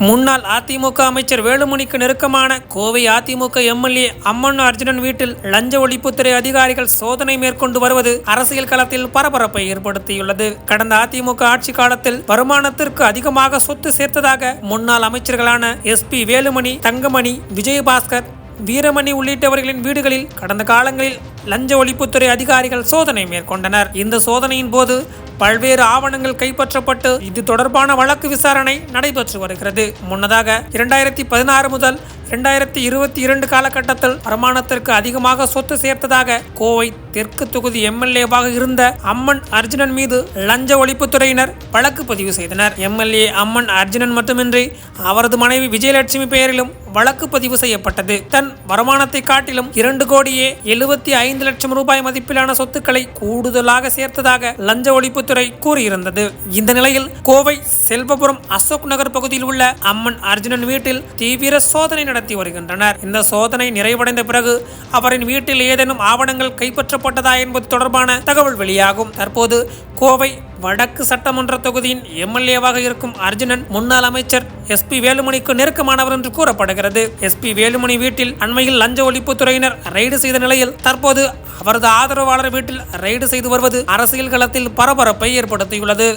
முன்னாள் அதிமுக அமைச்சர் வேலுமணிக்கு நெருக்கமான கோவை அதிமுக எம்எல்ஏ அம்மன் அர்ஜுனன் வீட்டில் லஞ்ச ஒழிப்புத்துறை அதிகாரிகள் சோதனை மேற்கொண்டு வருவது அரசியல் களத்தில் பரபரப்பை ஏற்படுத்தியுள்ளது. கடந்த அதிமுக ஆட்சி காலத்தில் வருமானத்திற்கு அதிகமாக சொத்து சேர்த்ததாக முன்னாள் அமைச்சர்களான SP வேலுமணி, தங்கமணி, விஜயபாஸ்கர், வீரமணி உள்ளிட்டவர்களின் வீடுகளில் கடந்த காலங்களில் லஞ்ச ஒழிப்புத்துறை அதிகாரிகள் சோதனை மேற்கொண்டனர். இந்த சோதனையின் போது பல்வேறு ஆவணங்கள் கைப்பற்றப்பட்டு இது தொடர்பான வழக்கு விசாரணை நடைபெற்று வருகிறது. முன்னதாக 2016 முதல் 2022 காலகட்டத்தில் வருமானத்திற்கு அதிகமாக சொத்து சேர்த்ததாக கோவை தெற்கு தொகுதி எம்எல்ஏவாக இருந்த அம்மன் அர்ஜுனன் மீது லஞ்ச ஒழிப்புத்துறையினர் வழக்கு பதிவு செய்தனர். எம்எல்ஏ அம்மன் அர்ஜுனன் மட்டுமின்றி அவரது மனைவி விஜயலட்சுமி பெயரிலும் வழக்கு பதிவு செய்யப்பட்டது. தன் வருமானத்தை காட்டிலும் 2 கோடியே 75 லட்சம் ரூபாய் மதிப்பிலான சொத்துக்களை கூடுதலாக சேர்த்ததாக லஞ்ச ஒழிப்புத்துறை கூறியிருந்தது. இந்த நிலையில் கோவை செல்வபுரம் அசோக் நகர் பகுதியில் உள்ள அம்மன் அர்ஜுனன் வீட்டில் தீவிர சோதனை நடத்தி வருகின்றனர். இந்த சோதனை நிறைவடைந்த பிறகு அவரின் வீட்டில் ஏதேனும் ஆவணங்கள் கைப்பற்றப்பட்டதா என்பது தொடர்பான தகவல் வெளியாகும். தற்போது கோவை வடக்கு சட்டமன்ற தொகுதியின் எம்எல்ஏவாக இருக்கும் அர்ஜுனன் முன்னாள் அமைச்சர் SP வேலுமணிக்கு நெருக்கமானவர் என்று கூறப்படுகிறது. SP வேலுமணி வீட்டில் அண்மையில் லஞ்ச ஒழிப்புத்துறையினர் ரெய்டு செய்த நிலையில் தற்போது அவரது ஆதரவாளர் வீட்டில் ரெய்டு செய்து வருவது அரசியல் களத்தில் பரபரப்பை ஏற்படுத்தியுள்ளது.